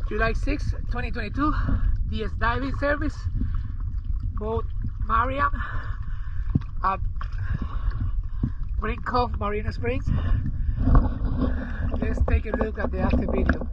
July 6, 2022, DS diving service, boat Mariam at Brink Cove Marina Springs. Let's take a look at the after video.